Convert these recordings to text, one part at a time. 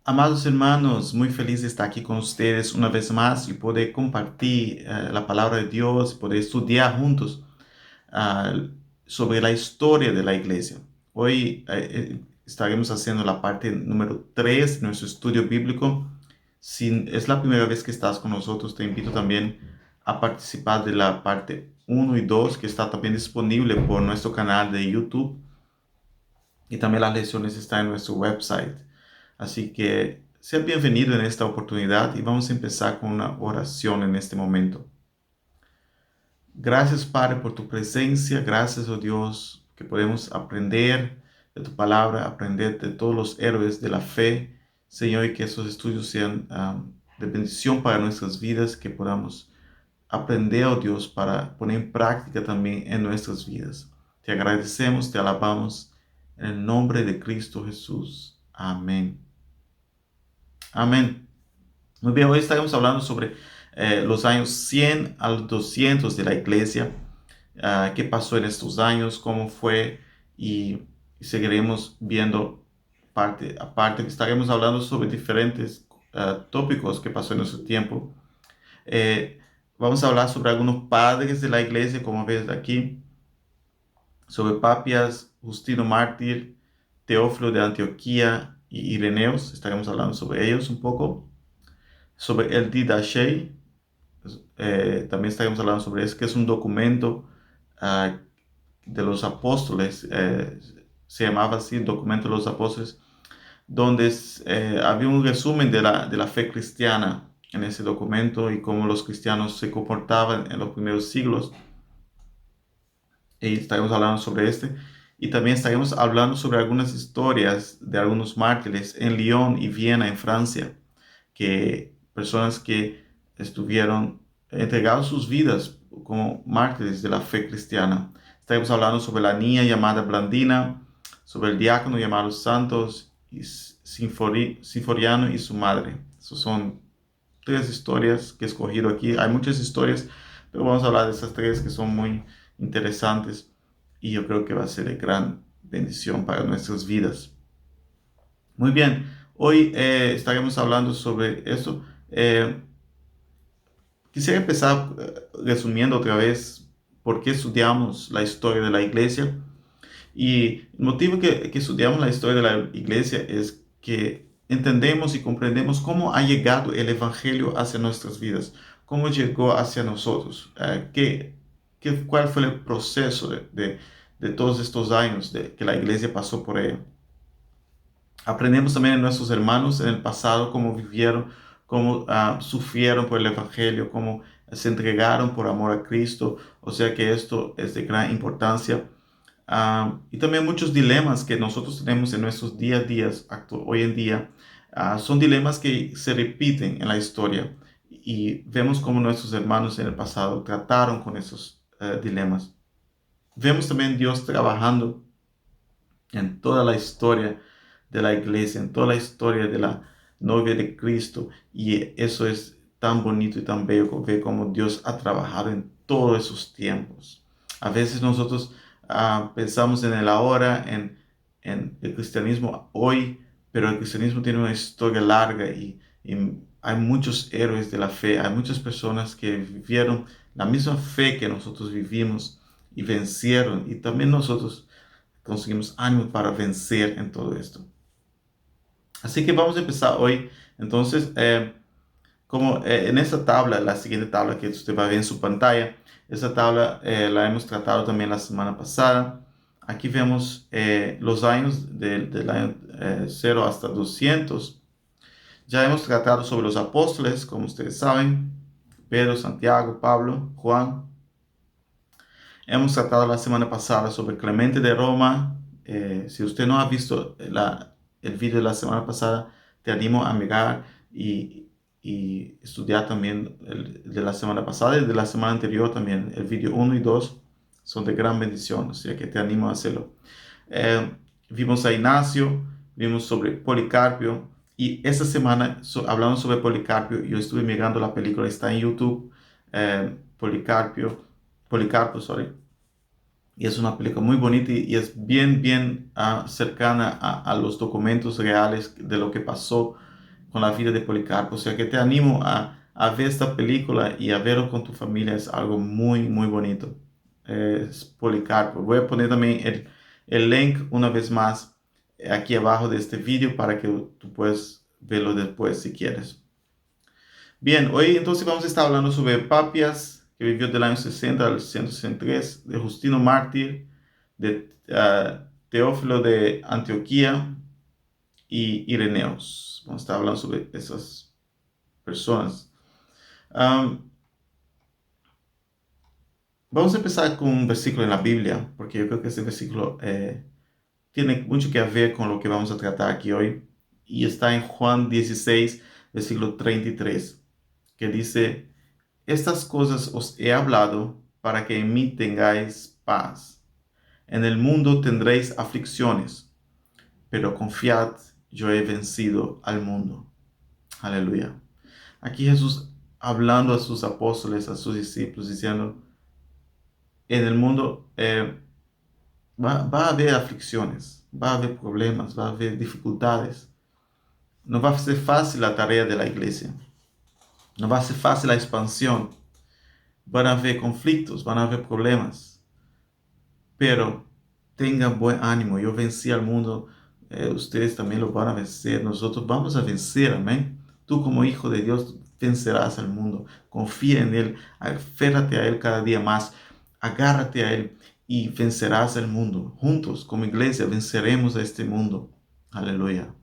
Amados hermanos, muy feliz de estar aquí con ustedes una vez más y poder compartir la palabra de Dios, poder estudiar juntos ah, sobre la historia de la iglesia. Hoy estaremos haciendo la parte número 3 de nuestro estudio bíblico. Si es la primera vez que estás con nosotros, te invito también a participar de la parte uno y 2 que está también disponible por nuestro canal de YouTube, y también las lecciones están en nuestro website. Así que sea bienvenido en esta oportunidad y vamos a empezar con una oración en este momento. Gracias, Padre, por tu presencia. Gracias, oh Dios, que podemos aprender de tu palabra, aprender de todos los héroes de la fe, Señor, y que esos estudios sean de bendición para nuestras vidas, que podamos aprender, oh Dios, para poner en práctica también en nuestras vidas. Te agradecemos, te alabamos en el nombre de Cristo Jesús. Amén. Amén. Muy bien, hoy estaremos hablando sobre los años 100 al 200 de la iglesia, qué pasó en estos años, cómo fue, y seguiremos viendo parte a parte. Estaremos hablando sobre diferentes tópicos que pasó en nuestro tiempo. Eh, Vamos a hablar sobre algunos padres de la iglesia, como ves aquí, sobre Papias, Justino Mártir, Teófilo de Antioquía y Ireneos. Estaremos hablando sobre ellos un poco. Sobre el Didache, también estaremos hablando sobre eso, que es un documento uh, de los apóstoles, se llamaba así, el documento de los apóstoles, donde había un resumen de la fe cristiana en ese documento y cómo los cristianos se comportaban en los primeros siglos. Y estaremos hablando sobre este. Y también estaremos hablando sobre algunas historias de algunos mártires en Lyon y Viena, en Francia, que personas que estuvieron entregados sus vidas como mártires de la fe cristiana. Estaremos hablando sobre la niña llamada Blandina, sobre el diácono llamado Santos y Sinforiano y su madre. Esas son tres historias que he escogido aquí. Hay muchas historias, pero vamos a hablar de estas tres que son muy interesantes y yo creo que va a ser de gran bendición para nuestras vidas. Muy bien, hoy estaremos hablando sobre eso. Quisiera empezar resumiendo otra vez por qué estudiamos la historia de la iglesia. Y el motivo que estudiamos la historia de la iglesia es que entendemos y comprendemos cómo ha llegado el Evangelio hacia nuestras vidas, cómo llegó hacia nosotros, cuál fue el proceso de todos estos años que la iglesia pasó por ella. Aprendemos también de nuestros hermanos en el pasado cómo vivieron, cómo sufrieron por el Evangelio, cómo se entregaron por amor a Cristo. O sea que esto es de gran importancia. Y también muchos dilemas que nosotros tenemos en nuestros día a día, hoy en día, son dilemas que se repiten en la historia. Y vemos cómo nuestros hermanos en el pasado trataron con esos dilemas. Vemos también Dios trabajando en toda la historia de la iglesia, en toda la historia de la novia de Cristo. Y eso es tan bonito y tan bello ver cómo Dios ha trabajado en todos esos tiempos. A veces nosotros pensamos en el ahora, en el cristianismo hoy, pero el cristianismo tiene una historia larga y hay muchos héroes de la fe, hay muchas personas que vivieron la misma fe que nosotros vivimos y vencieron, y también nosotros conseguimos ánimo para vencer en todo esto. Así que vamos a empezar hoy. Entonces, como en esta tabla, la siguiente tabla que usted va a ver en su pantalla, esta tabla la hemos tratado también la semana pasada. Aquí vemos los años del año 0 hasta 200. Ya hemos tratado sobre los apóstoles, como ustedes saben, Pedro, Santiago, Pablo, Juan. Hemos tratado la semana pasada sobre Clemente de Roma. Si usted no ha visto el video de la semana pasada, te animo a mirar y estudiar también el de la semana pasada y el de la semana anterior también. El video uno y 2 son de gran bendición, o sea que te animo a hacerlo. Vimos a Ignacio, vimos sobre Policarpio, y esta semana hablando sobre Policarpio, yo estuve mirando la película, está en YouTube, Policarpo, sorry. Y es una película muy bonita y es bien cercana a los documentos reales de lo que pasó con la vida de Policarpo. O sea que te animo a ver esta película y a verlo con tu familia. Es algo muy, muy bonito. Es Policarpo. Voy a poner también el link una vez más aquí abajo de este video para que tú puedas verlo después si quieres. Bien, hoy entonces vamos a estar hablando sobre Papias, que vivió del año 60 al 163, de Justino Mártir, de Teófilo de Antioquía y Ireneos. Vamos a estar hablando sobre esas personas. Um, Vamos a empezar con un versículo en la Biblia, porque yo creo que este versículo tiene mucho que ver con lo que vamos a tratar aquí hoy. Y está en Juan 16, versículo 33, que dice: Estas cosas os he hablado para que en mí tengáis paz. En el mundo tendréis aflicciones, pero confiad, yo he vencido al mundo. Aleluya. Aquí Jesús hablando a sus apóstoles, a sus discípulos, diciendo: en el mundo va a haber aflicciones, va a haber problemas, va a haber dificultades. No va a ser fácil la tarea de la iglesia. No va a ser fácil la expansión. Van a haber conflictos, van a haber problemas. Pero tengan buen ánimo. Yo vencí al mundo. Ustedes también lo van a vencer. Nosotros vamos a vencer. Amén. Tú como hijo de Dios vencerás al mundo. Confía en Él. Aférrate a Él cada día más. Agárrate a Él y vencerás al mundo. Juntos como iglesia venceremos a este mundo. Aleluya.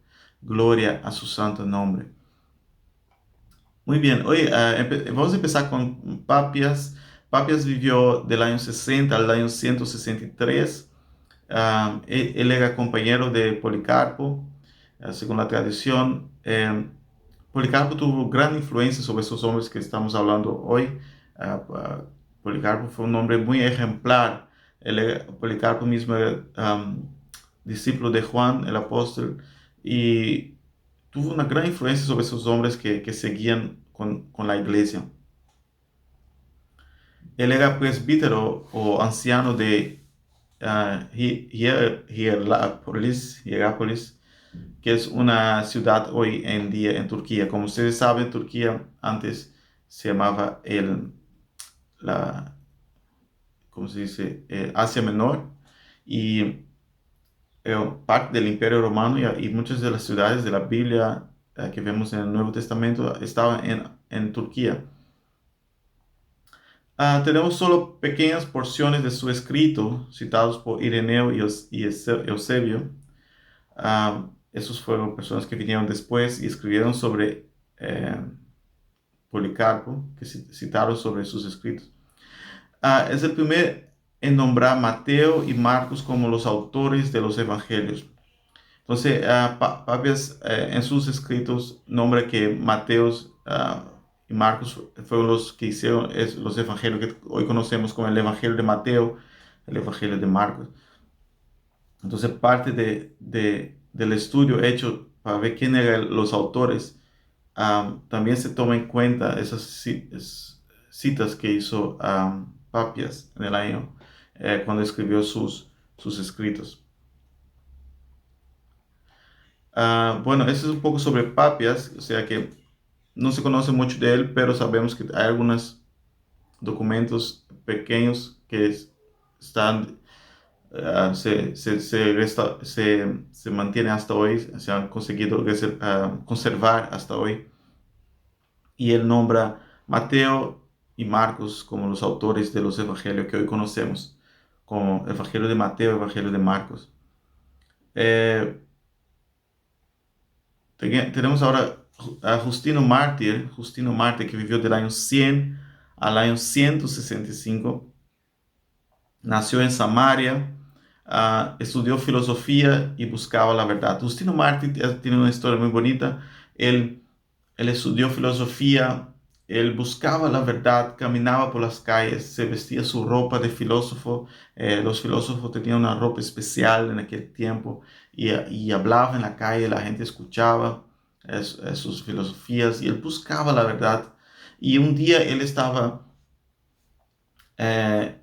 Gloria a su santo nombre. Muy bien, hoy vamos a empezar con Papias. Papias vivió del año 60 al año 163. Él era compañero de Policarpo, según la tradición. Policarpo tuvo gran influencia sobre esos hombres que estamos hablando hoy. Policarpo fue un hombre muy ejemplar. Policarpo mismo era discípulo de Juan, el apóstol, y tuvo una gran influencia sobre esos hombres que seguían con la iglesia. Él era presbítero o anciano de Hierápolis, que es una ciudad hoy en día en Turquía. Como ustedes saben, Turquía antes se llamaba la, ¿cómo se dice? Asia Menor, y parte del Imperio Romano, y muchas de las ciudades de la Biblia que vemos en el Nuevo Testamento estaban en Turquía. Tenemos solo pequeñas porciones de su escrito, citados por Ireneo y Eusebio. Esos fueron personas que vinieron después y escribieron sobre Policarpo, que citaron sobre sus escritos. Es el primer en nombrar Mateo y Marcos como los autores de los evangelios. Entonces, Papias en sus escritos nombra que Mateos y Marcos fueron los que hicieron los evangelios que hoy conocemos como el Evangelio de Mateo, el Evangelio de Marcos. Entonces, parte del estudio hecho para ver quién eran los autores, también se toma en cuenta esas citas que hizo Papias en el año cuando escribió sus escritos. Bueno, eso es un poco sobre Papias, o sea que no se conoce mucho de él, pero sabemos que hay algunos documentos pequeños que están, se mantienen hasta hoy, se han conseguido conservar hasta hoy. Y él nombra Mateo y Marcos como los autores de los evangelios que hoy conocemos, como Evangelio de Mateo, Evangelio de Marcos. Eh, Tenemos ahora a Justino Mártir, que vivió del año 100 al año 165. Nació en Samaria, estudió filosofía y buscaba la verdad. Justino Mártir tiene una historia muy bonita. Él estudió filosofía, él buscaba la verdad, caminaba por las calles, se vestía su ropa de filósofo. Los filósofos tenían una ropa especial en aquel tiempo y hablaba en la calle, la gente escuchaba sus filosofías y él buscaba la verdad. Y un día él estaba eh,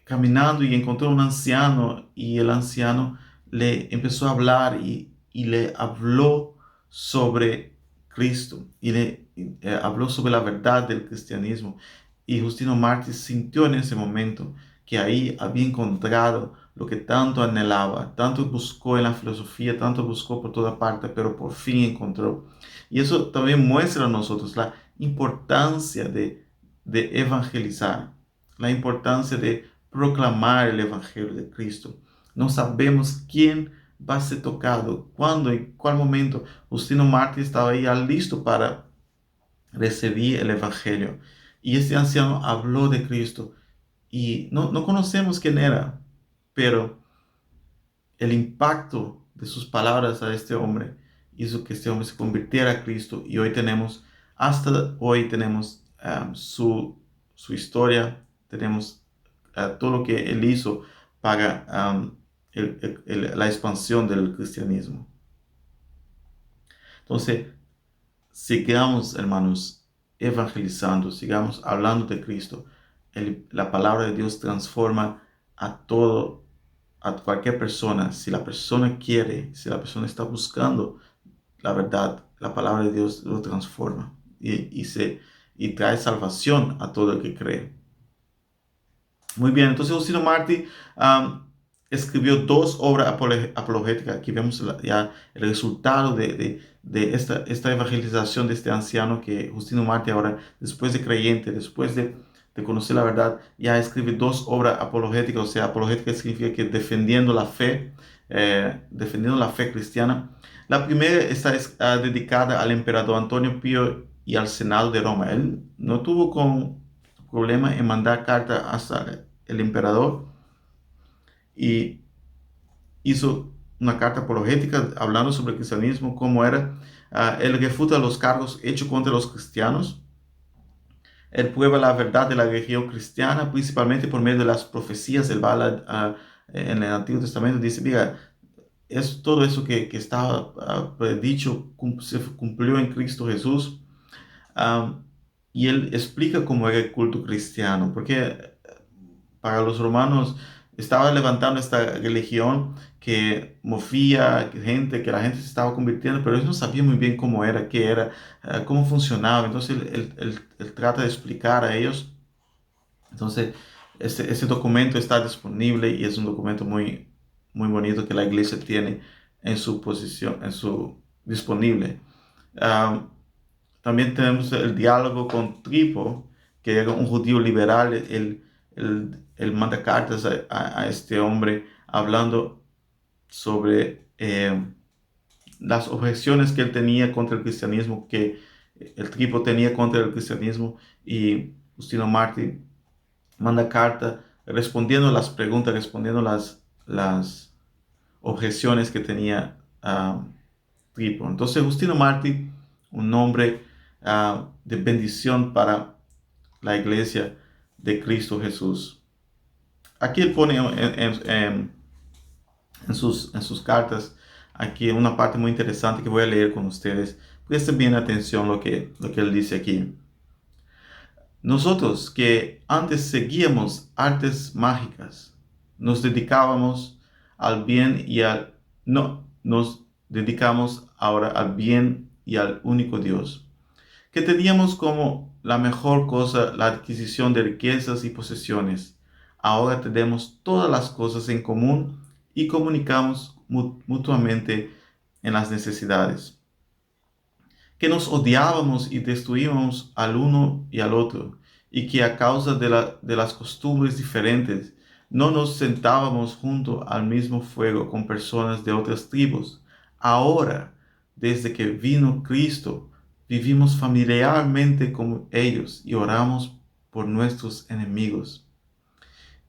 caminando y encontró un anciano y el anciano le empezó a hablar y le habló sobre Cristo y habló sobre la verdad del cristianismo. Y Justino Mártir sintió en ese momento que ahí había encontrado lo que tanto anhelaba, tanto buscó en la filosofía, tanto buscó por toda parte, pero por fin encontró. Y eso también muestra a nosotros la importancia de evangelizar, la importancia de proclamar el Evangelio de Cristo. No sabemos quién va a ser tocado, cuándo, en cuál momento. Justino Mártir estaba ahí ya listo para recibir el Evangelio. Y este anciano habló de Cristo y no conocemos quién era, pero el impacto de sus palabras a este hombre hizo que este hombre se convirtiera a Cristo y hasta hoy tenemos su historia, tenemos todo lo que él hizo para la expansión del cristianismo. Entonces, sigamos, hermanos, evangelizando, sigamos hablando de Cristo. La palabra de Dios transforma a cualquier persona. Si la persona quiere, si la persona está buscando la verdad, la palabra de Dios lo transforma y trae salvación a todo el que cree. Muy bien, entonces Justino Mártir escribió dos obras apologéticas. Aquí vemos ya el resultado de esta evangelización de este anciano que Justino Mártir ahora, después de creyente, después de conocer la verdad, ya escribe dos obras apologéticas. O sea, apologética significa que defendiendo la fe cristiana. La primera está dedicada al emperador Antonio Pío y al Senado de Roma. Él no tuvo problema en mandar carta hasta el emperador y hizo una carta apologética hablando sobre el cristianismo, cómo era. Él refuta los cargos hechos contra los cristianos. Él prueba la verdad de la religión cristiana, principalmente por medio de las profecías. Él va en el Antiguo Testamento, dice, mira, todo eso que estaba dicho se cumplió en Cristo Jesús. Um, y él explica cómo era el culto cristiano, porque para los romanos estaba levantando esta religión que movía gente, que la gente se estaba convirtiendo, pero ellos no sabían muy bien cómo era, qué era, cómo funcionaba. Entonces él trata de explicar a ellos. Entonces ese documento está disponible y es un documento muy bonito que la iglesia tiene en su posición, disponible. Um, También tenemos el diálogo con Tripo, que era un judío liberal. Él manda cartas a este hombre hablando sobre las objeciones que él tenía contra el cristianismo, que el Tripo tenía contra el cristianismo, y Justino Mártir manda carta respondiendo las preguntas, respondiendo las objeciones que tenía Tripo. Entonces Justino Mártir, un hombre de bendición para la iglesia de Cristo Jesús. Aquí él pone en sus cartas, aquí una parte muy interesante que voy a leer con ustedes. Presten bien atención lo que él dice aquí. Nosotros que antes seguíamos artes mágicas, nos dedicábamos al bien nos dedicamos ahora al bien y al único Dios, que teníamos como la mejor cosa la adquisición de riquezas y posesiones. Ahora tenemos todas las cosas en común y comunicamos mutuamente en las necesidades. Que nos odiábamos y destruíamos al uno y al otro, y que a causa de las costumbres diferentes no nos sentábamos junto al mismo fuego con personas de otras tribus. Ahora, desde que vino Cristo, vivimos familiarmente con ellos y oramos por nuestros enemigos.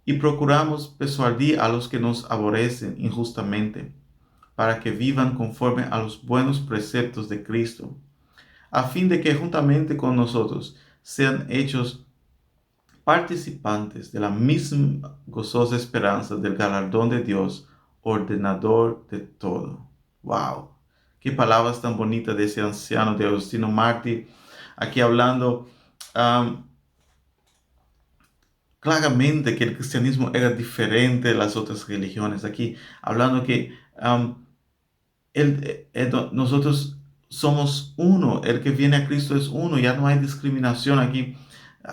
Y procuramos persuadir a los que nos aborrecen injustamente, para que vivan conforme a los buenos preceptos de Cristo, a fin de que juntamente con nosotros sean hechos participantes de la misma gozosa esperanza del galardón de Dios, ordenador de todo. ¡Wow! Qué palabras tan bonitas de ese anciano de Justino Mártir, aquí hablando claramente que el cristianismo era diferente de las otras religiones. Aquí hablando que nosotros somos uno, el que viene a Cristo es uno, ya no hay discriminación aquí.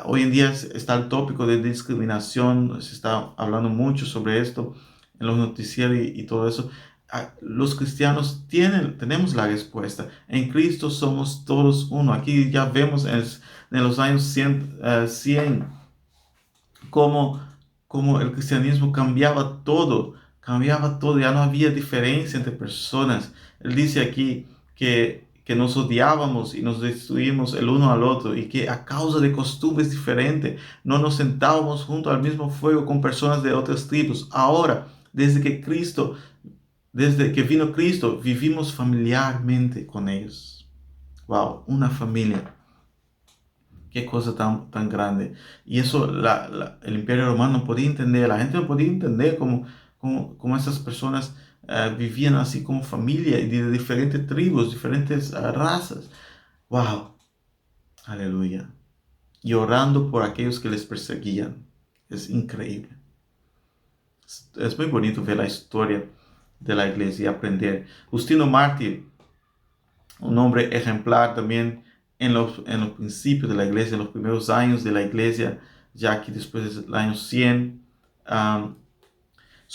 Hoy en día está el tópico de discriminación, se está hablando mucho sobre esto en los noticieros y todo eso. Los cristianos tenemos la respuesta. En Cristo somos todos uno. Aquí ya vemos en los años 100 cómo, cómo el cristianismo cambiaba todo, ya no había diferencia entre personas. Él dice aquí que nos odiábamos y nos destruimos el uno al otro y que a causa de costumbres diferentes no nos sentábamos junto al mismo fuego con personas de otras tribus. Ahora, desde que vino Cristo, vivimos familiarmente con ellos. Wow, una familia. Qué cosa tan grande. Y eso el Imperio Romano no podía entender, la gente no podía entender cómo esas personas vivían así como familia y de diferentes tribus, diferentes razas. Wow, aleluya. Y orando por aquellos que les perseguían. Es increíble. Es muy bonito ver la historia de la iglesia y aprender. Justino Mártir, un hombre ejemplar también en los principios de la iglesia, en los primeros años de la iglesia, ya que después del año 100. Um,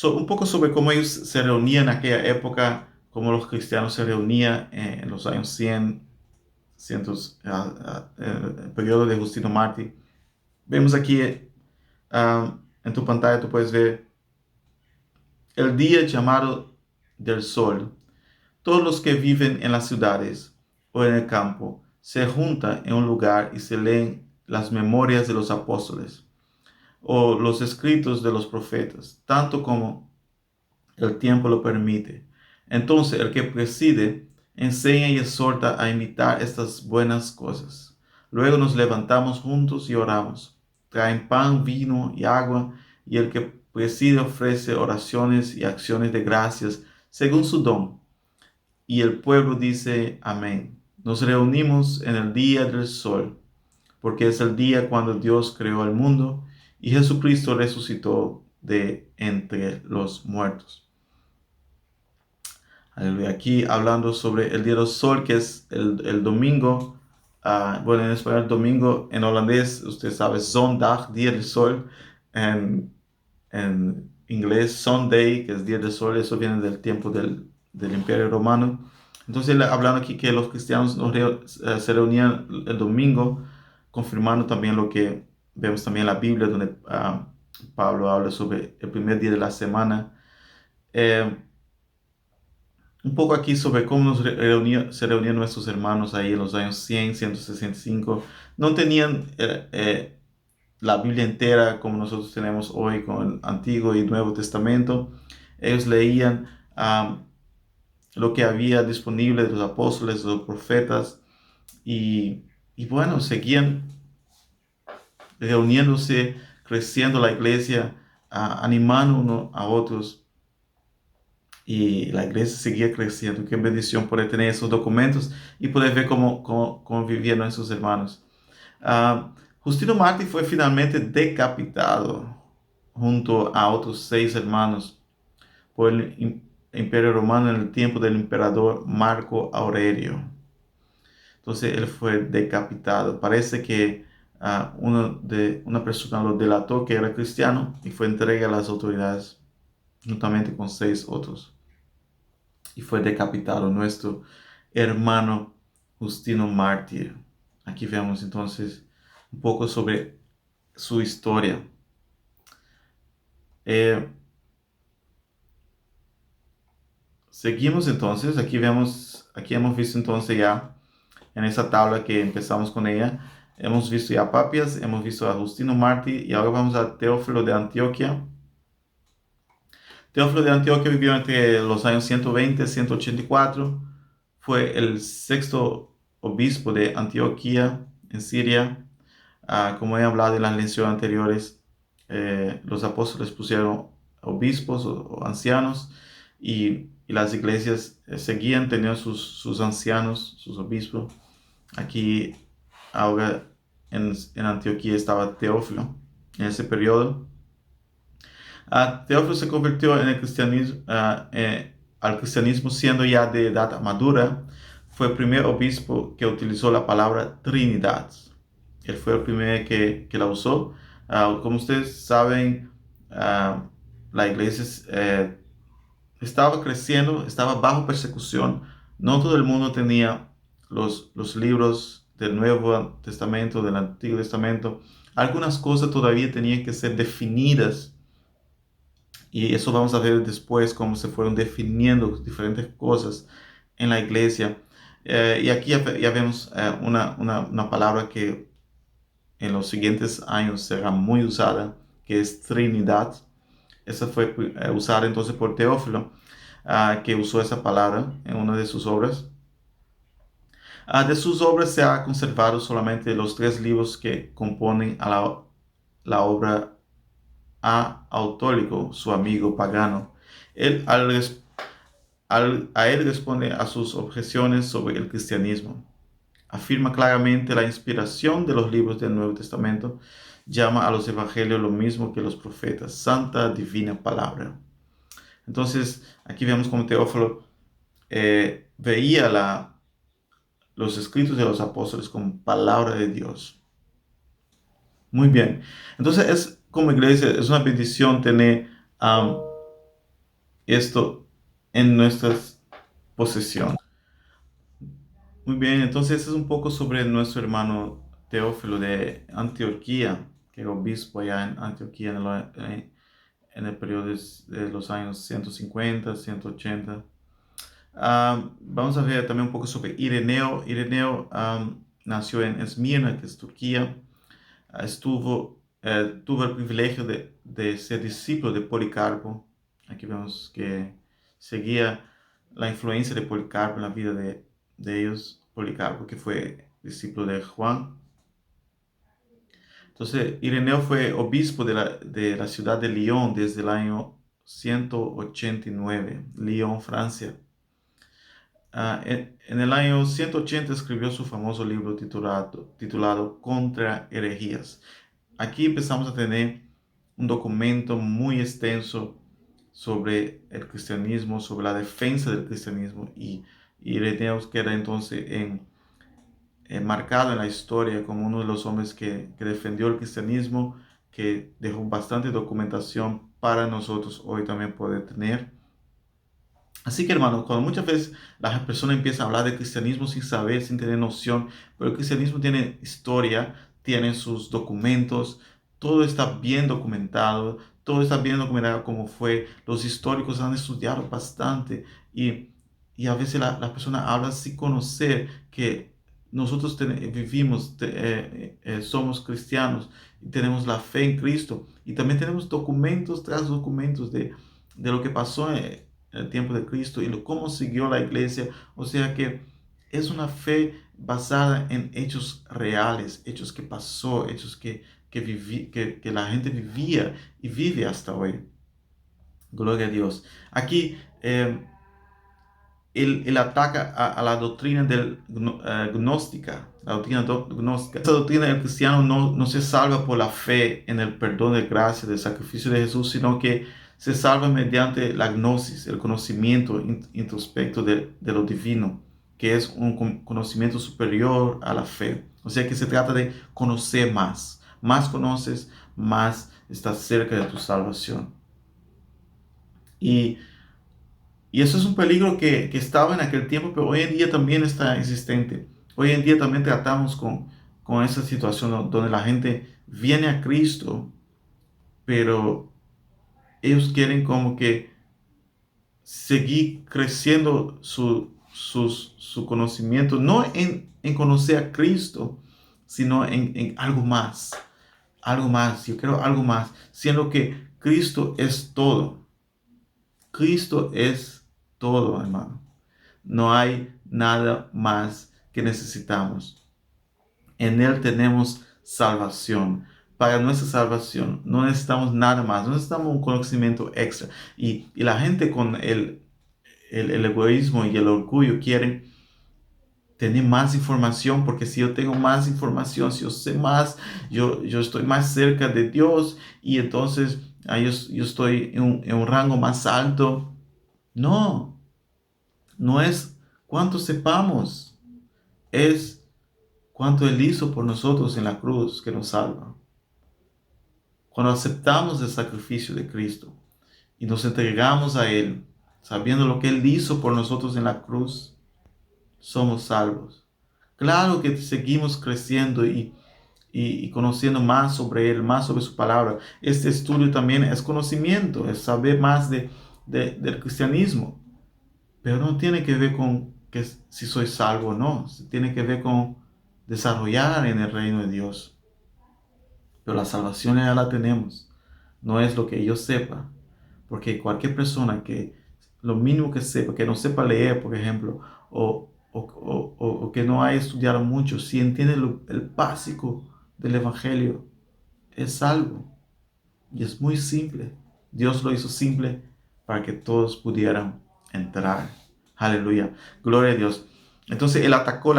un poco sobre cómo ellos se reunían en aquella época, cómo los cristianos se reunían en los años 100, el periodo de Justino Mártir. Vemos aquí en tu pantalla, tú puedes ver el día llamado del sol. Todos los que viven en las ciudades o en el campo se juntan en un lugar y se leen las memorias de los apóstoles o los escritos de los profetas, tanto como el tiempo lo permite. Entonces el que preside enseña y exhorta a imitar estas buenas cosas. Luego nos levantamos juntos y oramos. Traen pan, vino y agua, y el que preside ofrece oraciones y acciones de gracias según su don. Y el pueblo dice amén. Nos reunimos en el día del sol, porque es el día cuando Dios creó el mundo y Jesucristo resucitó de entre los muertos. Aleluya. Aquí hablando sobre el día del sol, que es el domingo. Bueno, en español domingo, en holandés, usted sabe, zondag, día del sol. En inglés, Sunday, que es día del sol, eso viene del tiempo del Imperio Romano. Entonces, hablando aquí que los cristianos se reunían el domingo, confirmando también lo que vemos también en la Biblia, donde Pablo habla sobre el primer día de la semana. Eh, un poco aquí sobre cómo se reunían nuestros hermanos ahí en los años 100, 165. No tenían la Biblia entera como nosotros tenemos hoy con el Antiguo y Nuevo Testamento. Ellos leían lo que había disponible de los apóstoles, de los profetas, y bueno, seguían reuniéndose, creciendo la iglesia, animando unos a otros, y la iglesia seguía creciendo. Qué bendición poder tener esos documentos y poder ver cómo vivían nuestros hermanos. Justino Mártir fue finalmente decapitado junto a otros 6 hermanos por el Imperio Romano en el tiempo del emperador Marco Aurelio. Entonces él fue decapitado. Parece que una persona lo delató que era cristiano y fue entregado a las autoridades juntamente con 6 otros. Y fue decapitado nuestro hermano Justino Mártir. Aquí vemos entonces un poco sobre su historia. Seguimos entonces, aquí hemos visto entonces ya en esa tabla que empezamos con ella, hemos visto ya a Papias, hemos visto a Justino Mártir y ahora vamos a Teófilo de Antioquía. Teófilo de Antioquía vivió entre los años 120 y 184, fue el sexto obispo de Antioquía en Siria. Como he hablado en las lecciones anteriores, los apóstoles pusieron obispos o ancianos y las iglesias seguían teniendo sus ancianos, sus obispos. Aquí ahora en Antioquía estaba Teófilo en ese periodo. Teófilo se convirtió en el cristianismo, al cristianismo siendo ya de edad madura. fue el primer obispo que utilizó la palabra Trinidad. Él fue el primero que la usó. Como ustedes saben, la iglesia estaba creciendo, estaba bajo persecución. No todo el mundo tenía los libros del Nuevo Testamento, del Antiguo Testamento. Algunas cosas todavía tenían que ser definidas. Y eso vamos a ver después, cómo se fueron definiendo diferentes cosas en la iglesia. Y aquí ya vemos una palabra que en los siguientes años será muy usada, que es Trinidad. Esa fue usada entonces por Teófilo, que usó esa palabra en una de sus obras. De sus obras se ha conservado solamente los 3 libros que componen a la obra a Autólico, su amigo pagano. Él, a él responde a sus objeciones sobre el cristianismo. Afirma claramente la inspiración de los libros del Nuevo Testamento. Llama a los evangelios lo mismo que los profetas, santa divina palabra. Entonces, aquí vemos como Teófilo veía los escritos de los apóstoles como palabra de Dios. Muy bien. Entonces, como iglesia, es una bendición tener esto en nuestras posesiones. Muy bien, entonces es un poco sobre nuestro hermano Teófilo de Antioquía, que era obispo allá en Antioquía en el periodo de los años 150, 180. Vamos a ver también un poco sobre Ireneo. Ireneo nació en Esmirna, que es Turquía. Tuvo el privilegio de ser discípulo de Policarpo. Aquí vemos que seguía la influencia de Policarpo en la vida de ellos. Policarpo, que fue discípulo de Juan. Entonces, Ireneo fue obispo de la ciudad de Lyon desde el año 189, Lyon, Francia. En el año 180 escribió su famoso libro titulado Contra herejías. Aquí empezamos a tener un documento muy extenso sobre el cristianismo, sobre la defensa del cristianismo, y Ireneo queda entonces marcado en la historia como uno de los hombres que defendió el cristianismo, que dejó bastante documentación para nosotros hoy también poder tener. Así que, hermano, cuando muchas veces las personas empiezan a hablar de cristianismo sin saber, sin tener noción, pero el cristianismo tiene historia, tiene sus documentos, todo está bien documentado, todo está bien documentado como fue, los históricos han estudiado bastante, y a veces las personas hablan sin conocer que nosotros vivimos, somos cristianos y tenemos la fe en Cristo, y también tenemos documentos tras documentos de lo que pasó en el tiempo de Cristo y cómo siguió la iglesia. O sea que es una fe basada en hechos reales, hechos que pasó, hechos que la gente vivía y vive hasta hoy. Gloria a Dios. Aquí él ataca a la doctrina gnóstica. La doctrina gnóstica. Esta doctrina del cristiano no se salva por la fe en el perdón de gracia, del sacrificio de Jesús, sino que se salva mediante la gnosis, el conocimiento introspecto de lo divino, que es un conocimiento superior a la fe. O sea que se trata de conocer más. Más conoces, más estás cerca de tu salvación. Y eso es un peligro que estaba en aquel tiempo, pero hoy en día también está existente. Hoy en día también tratamos con esa situación donde la gente viene a Cristo, pero ellos quieren como que seguir creciendo su conocimiento, no en conocer a Cristo, sino en algo más. Algo más, yo quiero algo más, siendo que Cristo es todo. Cristo es todo, hermano. No hay nada más que necesitamos. En Él tenemos salvación. Para nuestra salvación no necesitamos nada más, no necesitamos un conocimiento extra. Y la gente con el egoísmo y el orgullo quieren tener más información, porque si yo tengo más información, si yo sé más, yo estoy más cerca de Dios, y entonces yo estoy en un rango más alto. No, no es cuánto sepamos. es cuánto Él hizo por nosotros en la cruz que nos salva. Cuando aceptamos el sacrificio de Cristo y nos entregamos a Él, sabiendo lo que Él hizo por nosotros en la cruz, somos salvos. Claro que seguimos creciendo y conociendo más sobre Él, más sobre su palabra. Este estudio también es conocimiento, es saber más del cristianismo, pero no tiene que ver con que si soy salvo o no, tiene que ver con desarrollar en el reino de Dios. Pero la salvación ya la tenemos, no es lo que yo sepa, porque cualquier persona que lo mínimo que sepa, que no sepa leer, por ejemplo, o que no haya estudiado mucho, si entiende el básico del Evangelio, es salvo. Y es muy simple. Dios lo hizo simple para que todos pudieran entrar. Aleluya. Gloria a Dios. Entonces él atacó,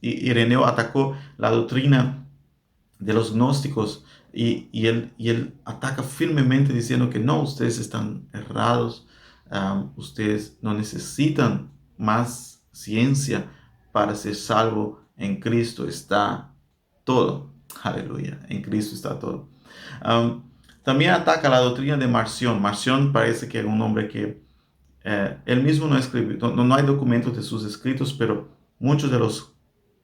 Ireneo atacó la doctrina de los gnósticos y él ataca firmemente diciendo que no, ustedes están errados, ustedes no necesitan más ciencia para ser salvo. En Cristo está todo. Aleluya. En Cristo está todo. Um, También ataca la doctrina de Marción. Marción parece que era un hombre que él mismo no escribió, no hay documentos de sus escritos, pero muchos de los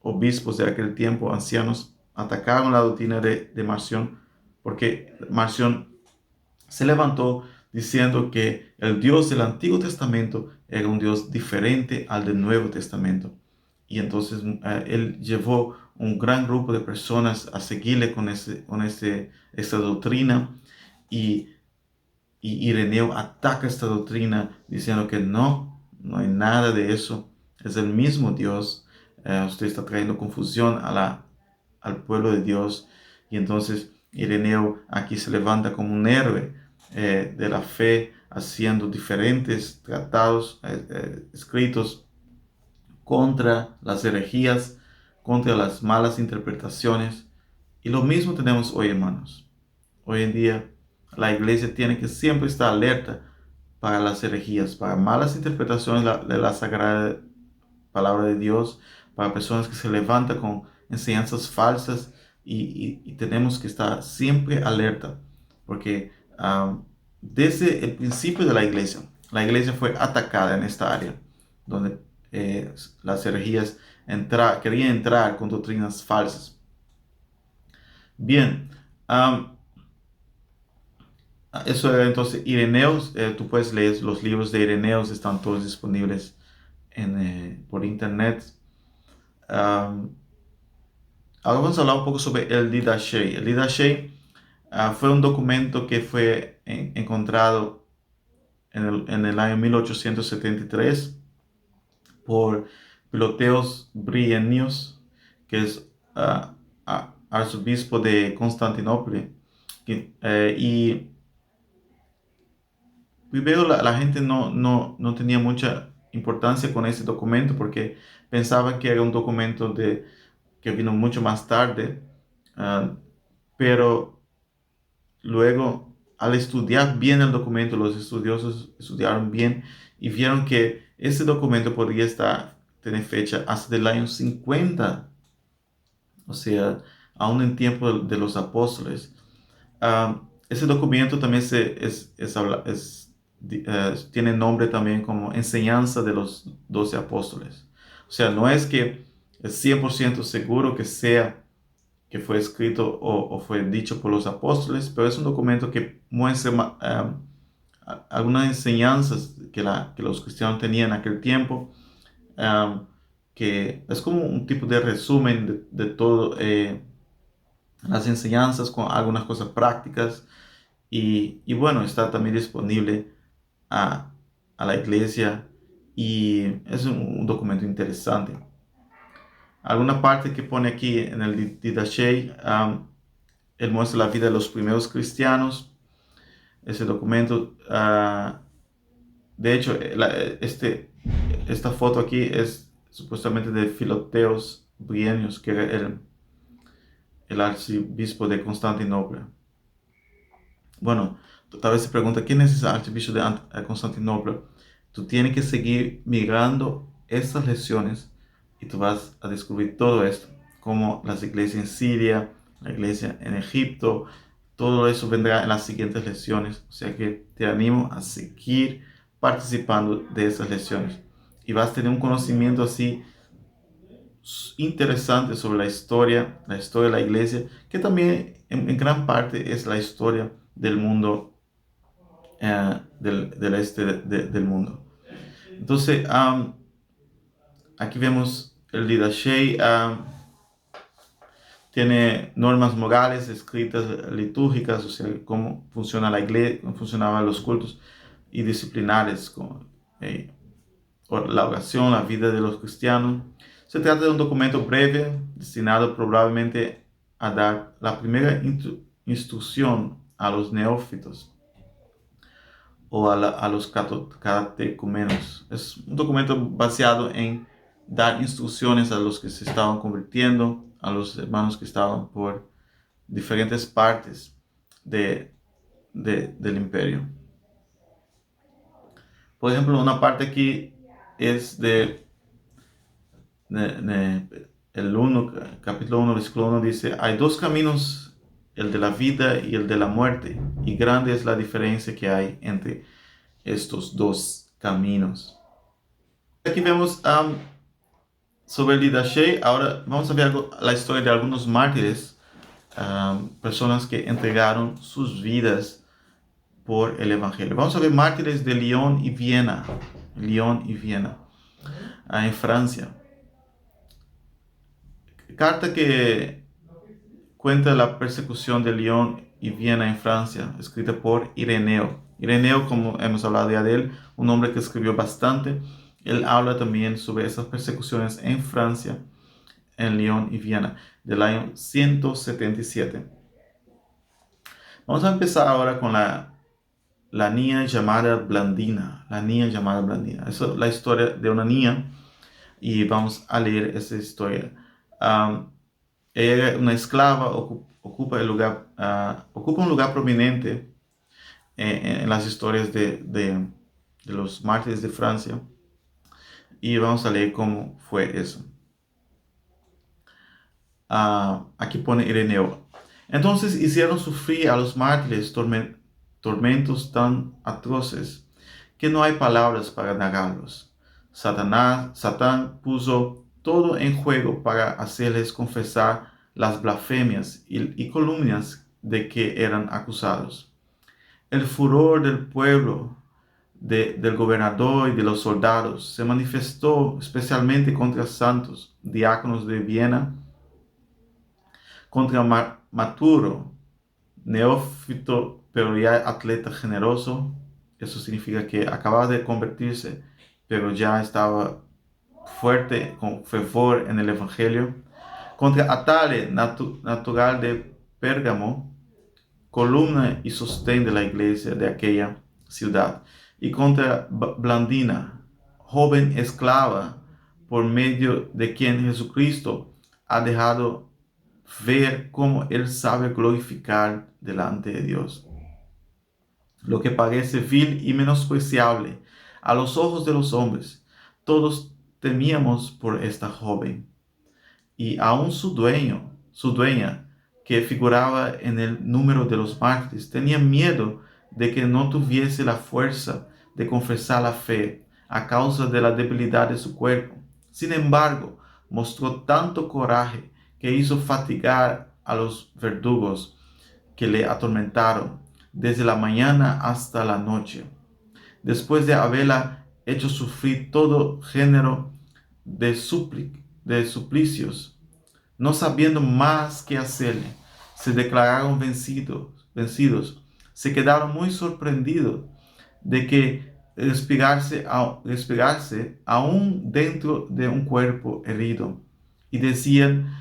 obispos de aquel tiempo, ancianos, atacaron la doctrina de Marción, porque Marción se levantó diciendo que el Dios del Antiguo Testamento era un Dios diferente al del Nuevo Testamento. Y entonces él llevó un gran grupo de personas a seguirle con esa doctrina y, y Ireneo ataca esta doctrina diciendo que no hay nada de eso, es el mismo Dios. Usted está trayendo confusión al pueblo de Dios. Y entonces Ireneo aquí se levanta como un héroe de la fe, haciendo diferentes tratados escritos contra las herejías, contra las malas interpretaciones. Y lo mismo tenemos hoy, hermanos. Hoy en día la iglesia tiene que siempre estar alerta para las herejías, para malas interpretaciones de la sagrada palabra de Dios, para personas que se levantan con enseñanzas falsas y tenemos que estar siempre alerta, porque desde el principio de la iglesia fue atacada en esta área, donde las herejías querían entrar con doctrinas falsas. Bien, eso era entonces Ireneos. Tú puedes leer los libros de Ireneos, están todos disponibles por internet. Ahora vamos a hablar un poco sobre el Didache. El Didache fue un documento que fue encontrado en el año 1873 por Piloteos Bryennios, que es arzobispo de Constantinopla. Y veo la gente no tenía mucha importancia con ese documento porque pensaban que era un documento que vino mucho más tarde, pero luego al estudiar bien el documento, los estudiosos estudiaron bien y vieron que ese documento podría tener fecha hasta el año 50, o sea, aún en tiempo de los apóstoles. Ese documento también tiene nombre también como enseñanza de los 12 apóstoles. O sea, no es que es 100% seguro que fue escrito o fue dicho por los apóstoles, pero es un documento que muestra algunas enseñanzas que los cristianos tenían en aquel tiempo, que es como un tipo de resumen de todo, las enseñanzas con algunas cosas prácticas. Y bueno, está también disponible a, a la iglesia y es un documento interesante. Alguna parte que pone aquí en el Didache, él muestra la vida de los primeros cristianos. Ese documento, de hecho, esta foto aquí es supuestamente de Filoteos Brienios, que era el arzobispo de Constantinopla. Bueno, tal vez se pregunta, ¿quién es ese arzobispo de Constantinopla? Tú tienes que seguir mirando estas lecciones y tú vas a descubrir todo esto, como las iglesias en Siria, la iglesia en Egipto, todo eso vendrá en las siguientes lecciones. O sea que te animo a seguir participando de esas lecciones y vas a tener un conocimiento así interesante sobre la historia de la iglesia, que también en gran parte es la historia del mundo, del este del mundo. Entonces, aquí vemos el Didache, tiene normas morales escritas, litúrgicas, o sea, cómo funciona la iglesia, cómo funcionaban los cultos, y disciplinares, como la oración, la vida de los cristianos. Se trata de un documento breve destinado probablemente a dar la primera instrucción a los neófitos o a los catecumenos. Es un documento basado en dar instrucciones a los que se estaban convirtiendo, a los hermanos que estaban por diferentes partes del imperio. Por ejemplo, una parte aquí es el 1, capítulo 1, versículo 1 dice: hay dos caminos, el de la vida y el de la muerte, y grande es la diferencia que hay entre estos dos caminos. Aquí vemos sobre el Didache. Ahora vamos a ver la historia de algunos mártires, personas que entregaron sus vidas por el Evangelio. Vamos a ver mártires de Lyon y Viena, en Francia. Carta que cuenta la persecución de Lyon y Viena en Francia, escrita por Ireneo. Ireneo, como hemos hablado ya de él, un hombre que escribió bastante. Él habla también sobre esas persecuciones en Francia, en Lyon y Viena, del año 177. Vamos a empezar ahora con la niña llamada Blandina. La niña llamada Blandina. Esa es la historia de una niña y vamos a leer esa historia. Ella era una esclava, ocupa un lugar prominente en las historias de los mártires de Francia, y vamos a leer cómo fue eso. Aquí pone Ireneo. Entonces hicieron sufrir a los mártires tormentos tan atroces que no hay palabras para negarlos. Satán puso todo en juego para hacerles confesar las blasfemias y calumnias de que eran acusados. El furor del pueblo, del gobernador y de los soldados se manifestó especialmente contra santos, diáconos de Viena, contra Maturo, neófito pero ya atleta generoso. Eso significa que acababa de convertirse, pero ya estaba fuerte, con fervor en el Evangelio. Contra Atale, natural de Pérgamo, columna y sostén de la iglesia de aquella ciudad. Y contra Blandina, joven esclava, por medio de quien Jesucristo ha dejado ver cómo Él sabe glorificar delante de Dios. Lo que parece vil y menospreciable a los ojos de los hombres, todos temíamos por esta joven. Y aún su dueña, que figuraba en el número de los mártires, tenía miedo de que no tuviese la fuerza de confesar la fe a causa de la debilidad de su cuerpo. Sin embargo, mostró tanto coraje que hizo fatigar a los verdugos que le atormentaron desde la mañana hasta la noche. Después de haberla hecho sufrir todo género de suplicios, no sabiendo más qué hacerle, se declararon vencidos. Se quedaron muy sorprendidos de que respirarse aún dentro de un cuerpo herido, y decían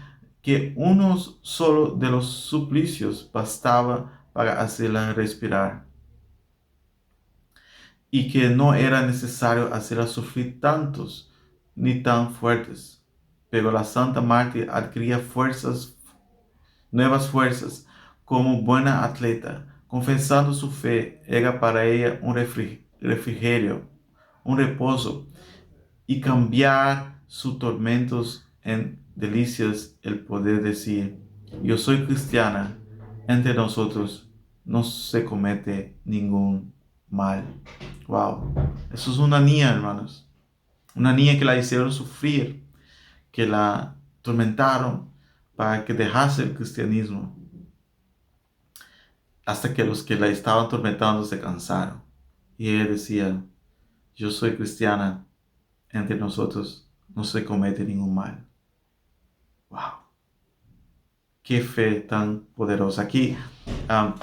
que uno solo de los suplicios bastaba para hacerla respirar, y que no era necesario hacerla sufrir tantos ni tan fuertes. Pero la Santa Mártir adquiría nuevas fuerzas, como buena atleta. Confesando su fe, era para ella un refrigerio, un reposo, y cambiar sus tormentos en delicias el poder decir, yo soy cristiana, entre nosotros no se comete ningún mal. Wow, eso es una niña, hermanos, una niña que la hicieron sufrir, que la atormentaron para que dejase el cristianismo, hasta que los que la estaban atormentando se cansaron. Y ella decía, yo soy cristiana, entre nosotros no se comete ningún mal. Wow, qué fe tan poderosa. Aquí um,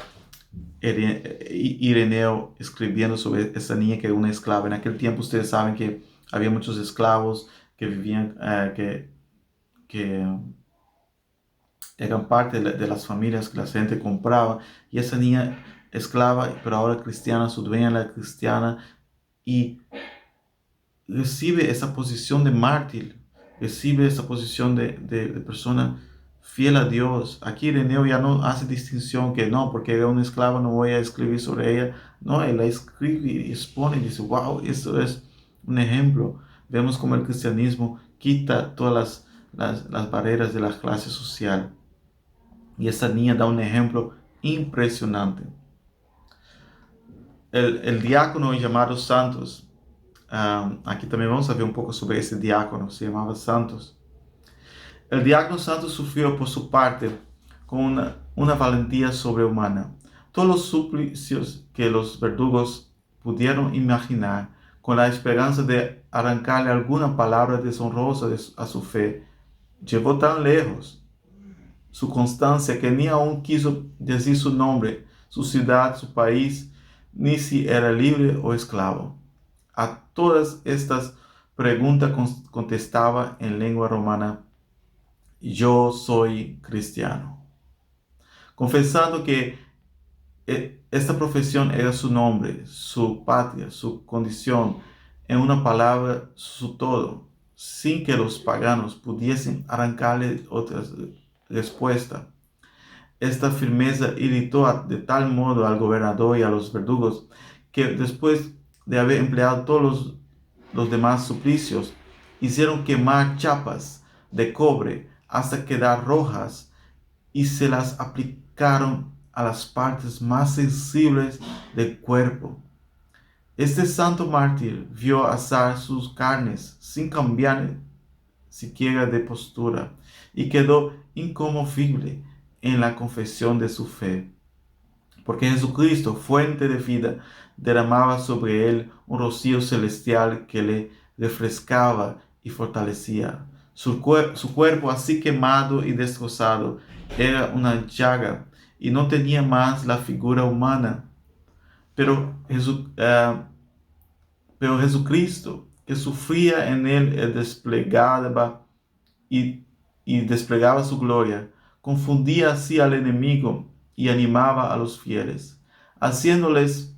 Ireneo escribiendo sobre esta niña que era una esclava. En aquel tiempo ustedes saben que había muchos esclavos que vivían, que eran parte de las familias que la gente compraba. Y esa niña esclava, pero ahora cristiana, su dueña era cristiana, y recibe esa posición de mártir, recibe esa posición de persona fiel a Dios. Aquí Ireneo ya no hace distinción que no, porque era una esclava no voy a escribir sobre ella. No, él la escribe y expone y dice, wow, esto es un ejemplo. Vemos como el cristianismo quita todas las barreras de la clase social. Y esta niña da un ejemplo impresionante. El diácono llamado Santos, aquí también vamos a ver un poco sobre ese diácono, se llamaba Santos. El diácono Santos sufrió por su parte con una valentía sobrehumana todos los suplicios que los verdugos pudieron imaginar, con la esperanza de arrancarle alguna palabra deshonrosa a su fe. Llevó tan lejos su constancia que ni aún quiso decir su nombre, su ciudad, su país, ni si era libre o esclavo. A todas estas preguntas contestaba en lengua romana, yo soy cristiano, confesando que esta profesión era su nombre, su patria, su condición, en una palabra, su todo, sin que los paganos pudiesen arrancarle otra respuesta. Esta firmeza irritó de tal modo al gobernador y a los verdugos que después de haber empleado todos los demás suplicios, hicieron quemar chapas de cobre hasta quedar rojas y se las aplicaron a las partes más sensibles del cuerpo. Este santo mártir vio asar sus carnes sin cambiar siquiera de postura y quedó inconmovible en la confesión de su fe, porque Jesucristo, fuente de vida, derramaba sobre él un rocío celestial que le refrescaba y fortalecía. Su cuerpo, así quemado y destrozado, era una llaga y no tenía más la figura humana. Pero, pero Jesucristo, que sufría en él, y, y desplegaba su gloria, confundía así al enemigo y animaba a los fieles, haciéndoles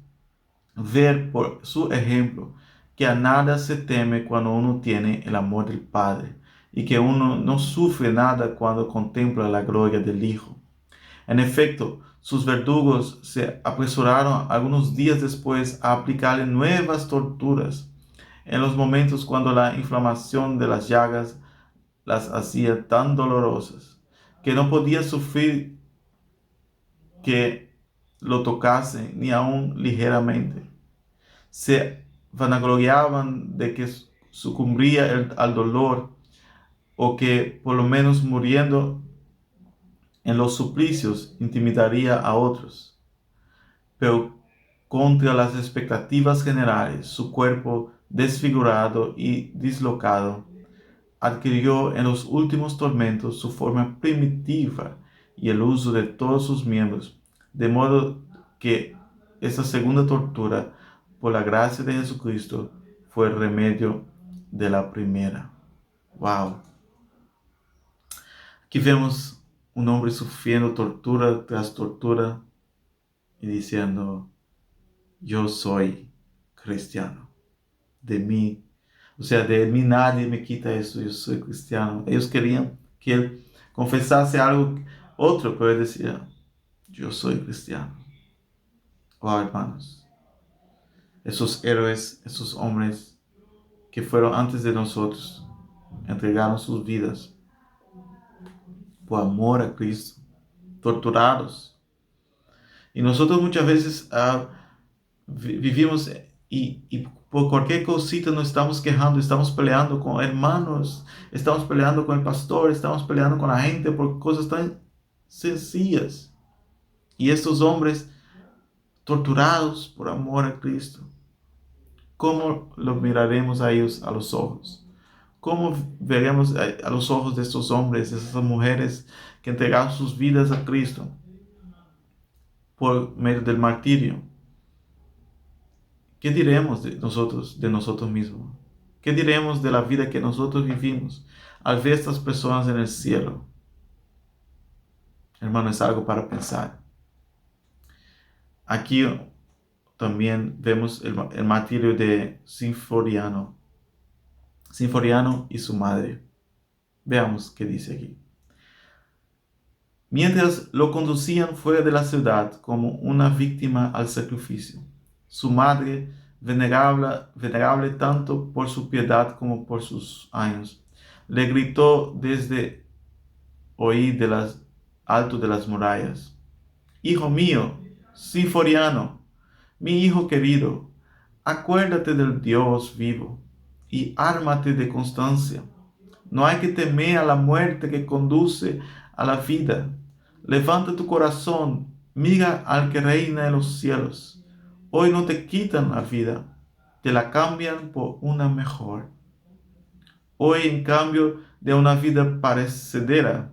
ver por su ejemplo que a nada se teme cuando uno tiene el amor del Padre y que uno no sufre nada cuando contempla la gloria del Hijo. En efecto, sus verdugos se apresuraron algunos días después a aplicarle nuevas torturas en los momentos cuando la inflamación de las llagas las hacía tan dolorosas que no podía sufrir que lo tocasen ni aun ligeramente. Se vanagloriaban de que sucumbiría al dolor o que por lo menos muriendo en los suplicios intimidaría a otros. Pero contra las expectativas generales, su cuerpo desfigurado y dislocado adquirió en los últimos tormentos su forma primitiva y el uso de todos sus miembros, de modo que esta segunda tortura, por la gracia de Jesucristo, fue el remedio de la primera. Wow. Aquí vemos un hombre sufriendo tortura tras tortura y diciendo, yo soy cristiano. De mí, o sea, de mí nadie me quita eso, yo soy cristiano. Ellos querían que él confesase algo, otro, pero él decía, yo soy cristiano. Wow, hermanos, esos héroes, esos hombres que fueron antes de nosotros, entregaron sus vidas por amor a Cristo, torturados. Y nosotros muchas veces vivimos y por cualquier cosita nos estamos quejando, estamos peleando con hermanos, estamos peleando con el pastor, estamos peleando con la gente por cosas tan sencillas. Y estos hombres torturados por amor a Cristo, ¿cómo los miraremos a ellos a los ojos? ¿Cómo veremos a los ojos de estos hombres, de estas mujeres que entregaron sus vidas a Cristo por medio del martirio? ¿Qué diremos de nosotros mismos? ¿Qué diremos de la vida que nosotros vivimos al ver estas personas en el cielo? Hermano, es algo para pensar. Aquí también vemos el martirio de Sinforiano. Sinforiano y su madre. Veamos qué dice aquí. Mientras lo conducían fuera de la ciudad como una víctima al sacrificio, su madre, venerable tanto por su piedad como por sus años, le gritó desde oí de las alto de las murallas: Hijo mío, Sinforiano, mi hijo querido, acuérdate del Dios vivo y ármate de constancia. No hay que temer a la muerte que conduce a la vida. Levanta tu corazón, mira al que reina en los cielos. Hoy no te quitan la vida, te la cambian por una mejor. Hoy, en cambio de una vida perecedera,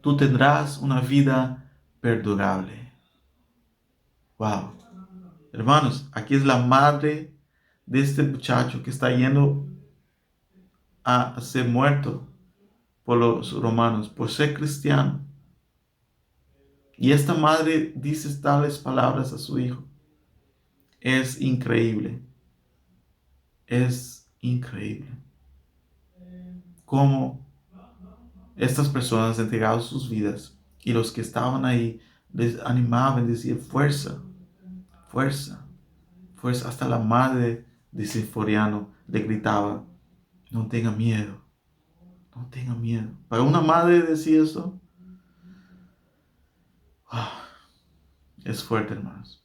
tú tendrás una vida perdurable. Wow. Hermanos, aquí es la madre de este muchacho que está yendo a ser muerto por los romanos, por ser cristiano. Y esta madre dice tales palabras a su hijo. Es increíble. Es increíble cómo estas personas entregaron sus vidas y los que estaban ahí les animaban, decían fuerza, fuerza, fuerza. Hasta la madre de Sinforiano le gritaba: no tenga miedo, no tenga miedo. Para una madre decir eso, es fuerte, hermanos.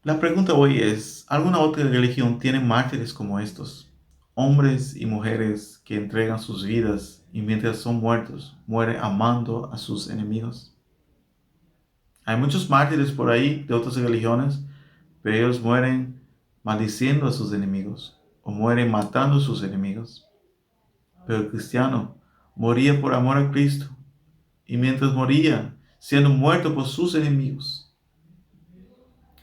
La pregunta hoy es: ¿alguna otra religión tiene mártires como estos? Hombres y mujeres que entregan sus vidas y mientras son muertos, mueren amando a sus enemigos. Hay muchos mártires por ahí de otras religiones, pero ellos mueren maldiciendo a sus enemigos o mueren matando a sus enemigos. Pero el cristiano moría por amor a Cristo y mientras moría, siendo muerto por sus enemigos,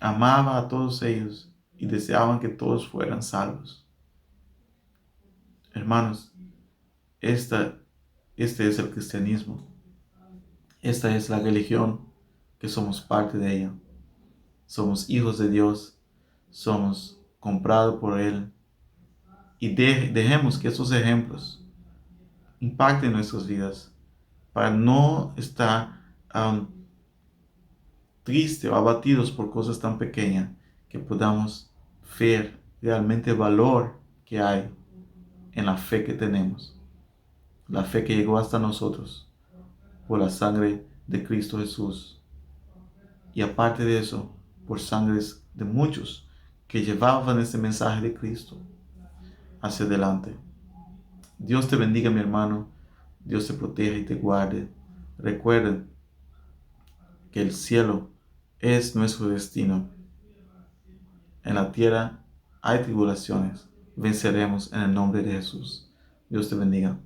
amaba a todos ellos y deseaban que todos fueran salvos. Hermanos, este es el cristianismo. Esta es la religión que somos parte de ella. Somos hijos de Dios. Somos comprados por Él. Y dejemos que esos ejemplos impacten nuestras vidas para no estar tristes o abatidos por cosas tan pequeñas, que podamos ver realmente el valor que hay en la fe que tenemos, la fe que llegó hasta nosotros por la sangre de Cristo Jesús, y aparte de eso, por sangres de muchos que llevaban ese mensaje de Cristo hacia adelante. Dios te bendiga, mi hermano. Dios te proteja y te guarde. Recuerden que el cielo es nuestro destino. En la tierra hay tribulaciones. Venceremos en el nombre de Jesús. Dios te bendiga.